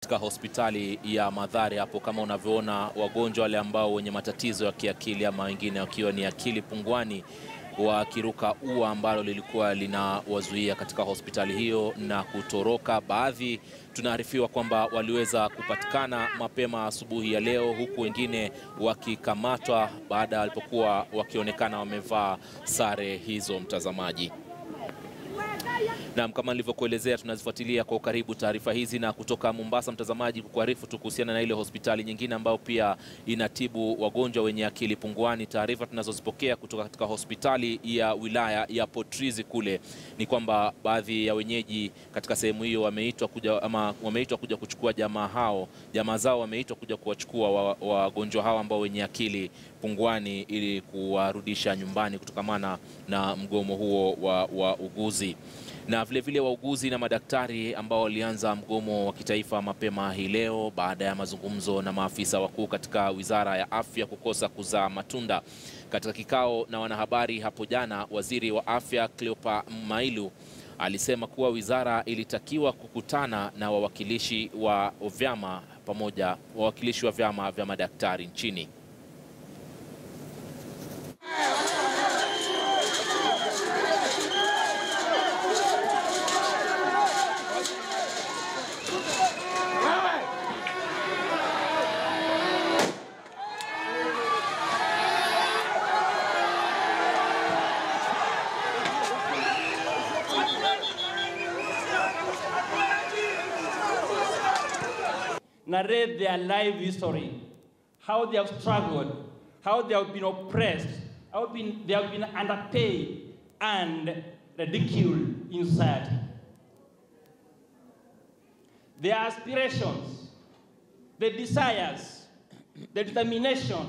katika hospitali ya Mathare hapo, kama unavyoona wagonjwa wale ambao wenye matatizo ya kiakili ama wengine wakiwa ni akili punguani wakiruka ua ambalo lilikuwa linawazuia katika hospitali hiyo na kutoroka. Baadhi tunaarifiwa kwamba waliweza kupatikana mapema asubuhi ya leo, huku wengine wakikamatwa baada walipokuwa wakionekana wamevaa sare hizo, mtazamaji. Na kama nilivyokuelezea, tunazifuatilia kwa ukaribu taarifa hizi, na kutoka Mombasa, mtazamaji, kukuarifu tu kuhusiana na ile hospitali nyingine ambayo pia inatibu wagonjwa wenye akili punguani. Taarifa tunazozipokea kutoka katika hospitali ya wilaya ya Port Reitz kule ni kwamba baadhi ya wenyeji katika sehemu hiyo wameitwa kuja kuchukua jamaa zao wameitwa kuja kuwachukua wagonjwa hao ambao wenye akili punguani ili kuwarudisha nyumbani kutokamana na mgomo huo wa uguzi. Na vile wauguzi na madaktari ambao walianza mgomo wa kitaifa mapema hii leo baada ya mazungumzo na maafisa wakuu katika Wizara ya Afya kukosa kuzaa matunda. Katika kikao na wanahabari hapo jana, Waziri wa Afya Cleopa Mailu alisema kuwa wizara ilitakiwa kukutana na wawakilishi wa vyama vya madaktari nchini. Narrate their life history, how they have struggled, how they have been oppressed, how they have been underpaid and ridiculed in society. Their aspirations, the desires, the determination